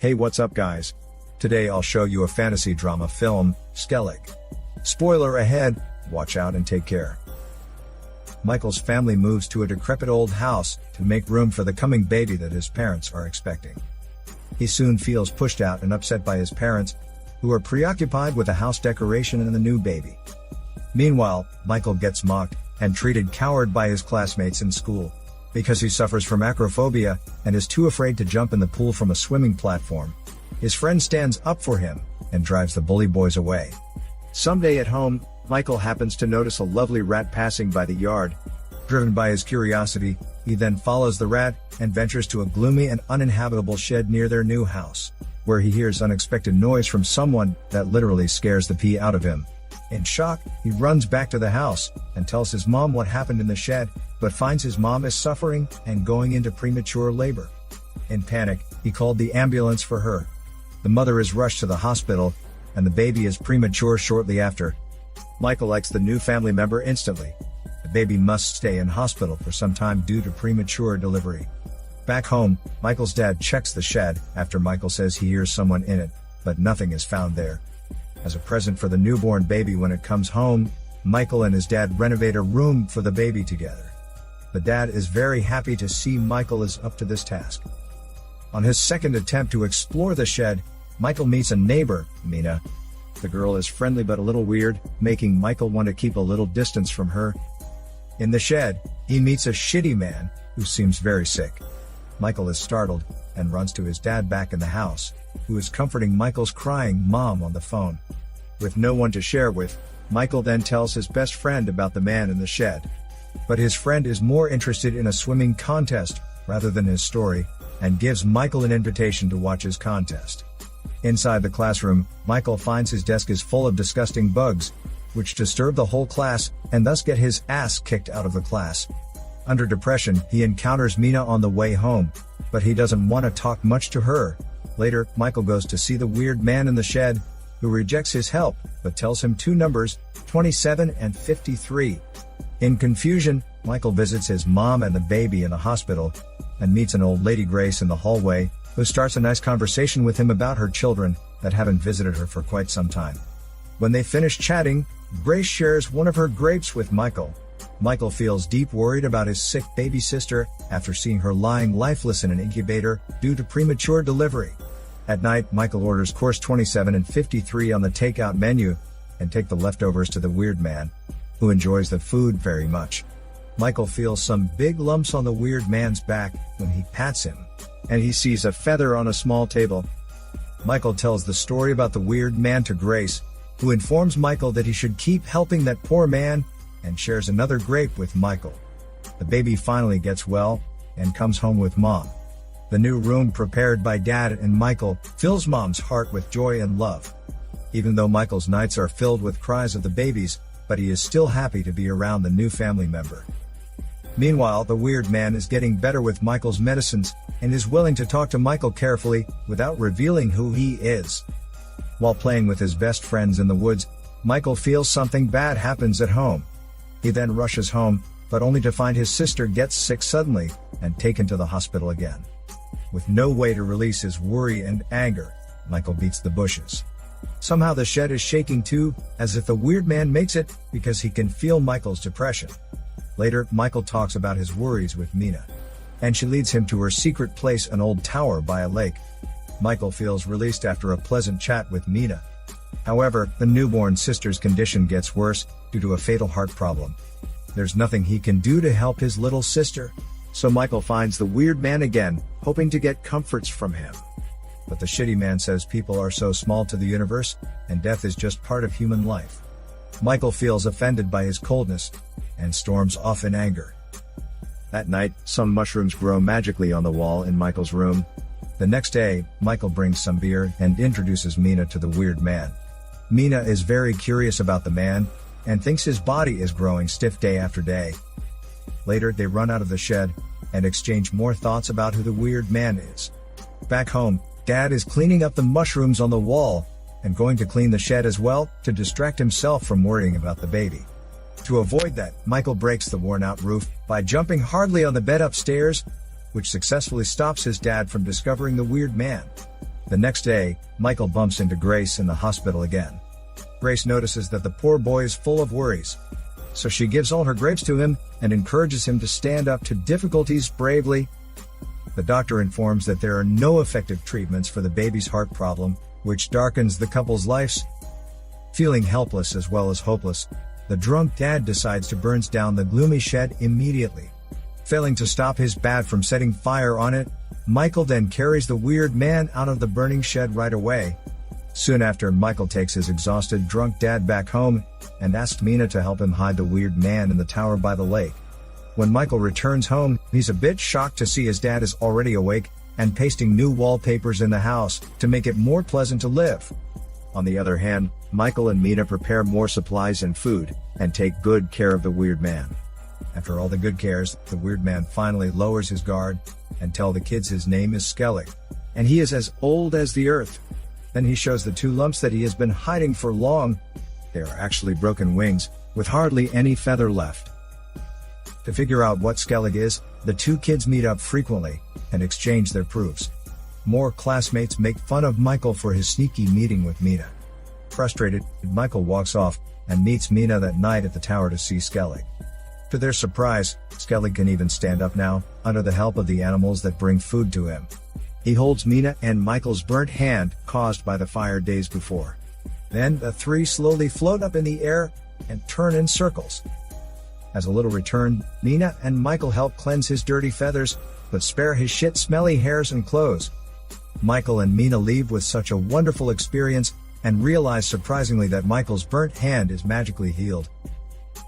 Hey, what's up guys? Today I'll show you a fantasy drama film, SKELLIG. Spoiler ahead, watch out and take care. Michael's family moves to a decrepit old house to make room for the coming baby that his parents are expecting. He soon feels pushed out and upset by his parents, who are preoccupied with the house decoration and the new baby. Meanwhile, Michael gets mocked and treated coward by his classmates in school, because he suffers from acrophobia and is too afraid to jump in the pool from a swimming platform. His friend stands up for him and drives the bully boys away. Someday at home, Michael happens to notice a lovely rat passing by the yard. Driven by his curiosity, he then follows the rat and ventures to a gloomy and uninhabitable shed near their new house, where he hears unexpected noise from someone that literally scares the pee out of him. In shock, he runs back to the house and tells his mom what happened in the shed, but finds his mom is suffering and going into premature labor. In panic, he called the ambulance for her. The mother is rushed to the hospital, and the baby is premature shortly after. Michael likes the new family member instantly. The baby must stay in hospital for some time due to premature delivery. Back home, Michael's dad checks the shed after Michael says he hears someone in it, but nothing is found there. As a present for the newborn baby when it comes home, Michael and his dad renovate a room for the baby together. The dad is very happy to see Michael is up to this task. On his second attempt to explore the shed, Michael meets a neighbor, Mina. The girl is friendly but a little weird, making Michael want to keep a little distance from her. In the shed, he meets a shitty man, who seems very sick. Michael is startled, and runs to his dad back in the house, who is comforting Michael's crying mom on the phone. With no one to share with, Michael then tells his best friend about the man in the shed. But his friend is more interested in a swimming contest, rather than his story, and gives Michael an invitation to watch his contest. Inside the classroom, Michael finds his desk is full of disgusting bugs, which disturb the whole class, and thus get his ass kicked out of the class. Under depression, he encounters Mina on the way home, but he doesn't want to talk much to her. Later, Michael goes to see the weird man in the shed, who rejects his help, but tells him two numbers, 27 and 53. In confusion, Michael visits his mom and the baby in the hospital, and meets an old lady Grace in the hallway, who starts a nice conversation with him about her children that haven't visited her for quite some time. When they finish chatting, Grace shares one of her grapes with Michael. Michael feels deep worried about his sick baby sister after seeing her lying lifeless in an incubator due to premature delivery. At night, Michael orders course 27 and 53 on the takeout menu, and take the leftovers to the weird man, who enjoys the food very much. Michael feels some big lumps on the weird man's back when he pats him, and he sees a feather on a small table. Michael tells the story about the weird man to Grace, who informs Michael that he should keep helping that poor man, and shares another grape with Michael. The baby finally gets well, and comes home with mom. The new room prepared by dad and Michael fills mom's heart with joy and love. Even though Michael's nights are filled with cries of the babies, but he is still happy to be around the new family member. Meanwhile, the weird man is getting better with Michael's medicines, and is willing to talk to Michael carefully, without revealing who he is. While playing with his best friends in the woods, Michael feels something bad happens at home. He then rushes home, but only to find his sister gets sick suddenly, and taken to the hospital again. With no way to release his worry and anger, Michael beats the bushes. Somehow the shed is shaking too, as if the weird man makes it, because he can feel Michael's depression. Later, Michael talks about his worries with Mina, and she leads him to her secret place, an old tower by a lake. Michael feels released after a pleasant chat with Mina. However, the newborn sister's condition gets worse, due to a fatal heart problem. There's nothing he can do to help his little sister, so Michael finds the weird man again, hoping to get comforts from him. But the shitty man says people are so small to the universe, and death is just part of human life. Michael feels offended by his coldness, and storms off in anger. That night, some mushrooms grow magically on the wall in Michael's room. The next day, Michael brings some beer and introduces Mina to the weird man. Mina is very curious about the man, and thinks his body is growing stiff day after day. Later, they run out of the shed, and exchange more thoughts about who the weird man is. Back home, Dad is cleaning up the mushrooms on the wall, and going to clean the shed as well, to distract himself from worrying about the baby. To avoid that, Michael breaks the worn-out roof by jumping hardly on the bed upstairs, which successfully stops his dad from discovering the weird man. The next day, Michael bumps into Grace in the hospital again. Grace notices that the poor boy is full of worries. So she gives all her grapes to him and encourages him to stand up to difficulties bravely. The doctor informs that there are no effective treatments for the baby's heart problem, which darkens the couple's lives. Feeling helpless as well as hopeless, the drunk dad decides to burn down the gloomy shed immediately. Failing to stop his bat from setting fire on it, Michael then carries the weird man out of the burning shed right away. Soon after, Michael takes his exhausted drunk dad back home and asks Mina to help him hide the weird man in the tower by the lake. When Michael returns home, he's a bit shocked to see his dad is already awake and pasting new wallpapers in the house to make it more pleasant to live. On the other hand, Michael and Mina prepare more supplies and food and take good care of the weird man. After all the good cares, the weird man finally lowers his guard and tells the kids his name is SKELLIG, and he is as old as the earth. Then he shows the two lumps that he has been hiding for long. They are actually broken wings, with hardly any feather left. To figure out what SKELLIG is, the two kids meet up frequently and exchange their proofs. More classmates make fun of Michael for his sneaky meeting with Mina. Frustrated, Michael walks off and meets Mina that night at the tower to see SKELLIG. To their surprise, SKELLIG can even stand up now, under the help of the animals that bring food to him. He holds Mina and Michael's burnt hand caused by the fire days before. Then the three slowly float up in the air and turn in circles. As a little return, Mina and Michael help cleanse his dirty feathers, but spare his smelly hairs and clothes. Michael and Mina leave with such a wonderful experience and realize surprisingly that Michael's burnt hand is magically healed.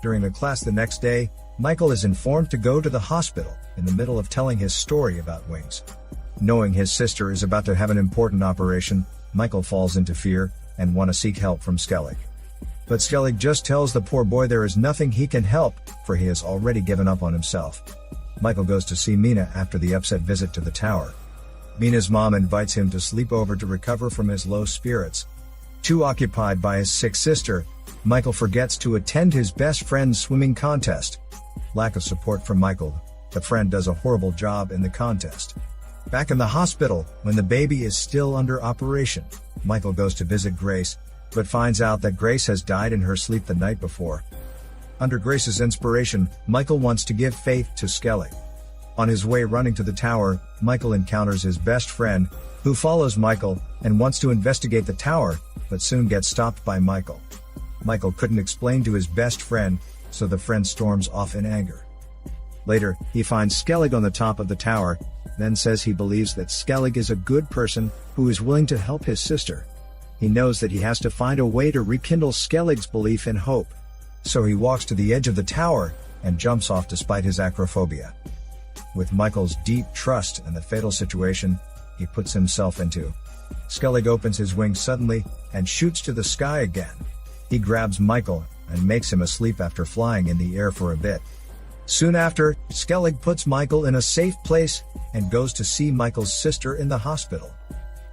During the class the next day, Michael is informed to go to the hospital in the middle of telling his story about wings. Knowing his sister is about to have an important operation, Michael falls into fear and wants to seek help from SKELLIG. But SKELLIG just tells the poor boy there is nothing he can help, for he has already given up on himself. Michael goes to see Mina after the upset visit to the tower. Mina's mom invites him to sleep over to recover from his low spirits. Too occupied by his sick sister, Michael forgets to attend his best friend's swimming contest. Lack of support from Michael, the friend does a horrible job in the contest. Back in the hospital, when the baby is still under operation, Michael goes to visit Grace, but finds out that Grace has died in her sleep the night before. Under Grace's inspiration, Michael wants to give faith to SKELLIG. On his way running to the tower, Michael encounters his best friend, who follows Michael and wants to investigate the tower, but soon gets stopped by Michael. Michael couldn't explain to his best friend, so the friend storms off in anger. Later, he finds SKELLIG on the top of the tower, then says he believes that SKELLIG is a good person who is willing to help his sister. He knows that he has to find a way to rekindle SKELLIG's belief and hope. So he walks to the edge of the tower and jumps off despite his acrophobia. With Michael's deep trust in the fatal situation he puts himself into, SKELLIG opens his wings suddenly and shoots to the sky again. He grabs Michael and makes him asleep after flying in the air for a bit. Soon after, SKELLIG puts Michael in a safe place and goes to see Michael's sister in the hospital.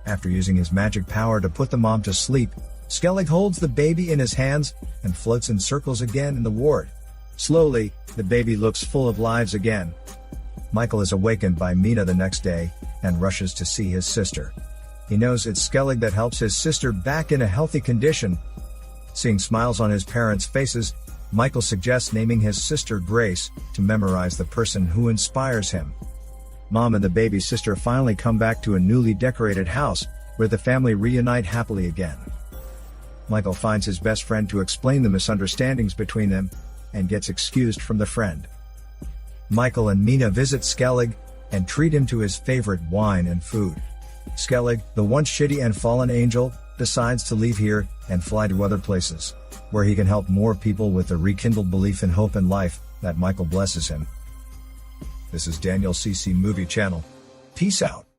After using his magic power to put the mom to sleep, SKELLIG holds the baby in his hands and floats in circles again in the ward. Slowly, the baby looks full of lives again. Michael is awakened by Mina the next day and rushes to see his sister. He knows it's SKELLIG that helps his sister back in a healthy condition. Seeing smiles on his parents' faces, Michael suggests naming his sister Grace to memorize the person who inspires him. Mom and the baby sister finally come back to a newly decorated house, where the family reunite happily again. Michael finds his best friend to explain the misunderstandings between them, and gets excused from the friend. Michael and Mina visit SKELLIG and treat him to his favorite wine and food. SKELLIG, the once shitty and fallen angel, decides to leave here and fly to other places, where he can help more people with the rekindled belief and hope in life that Michael blesses him. This is Daniel CC Movie Channel. Peace out.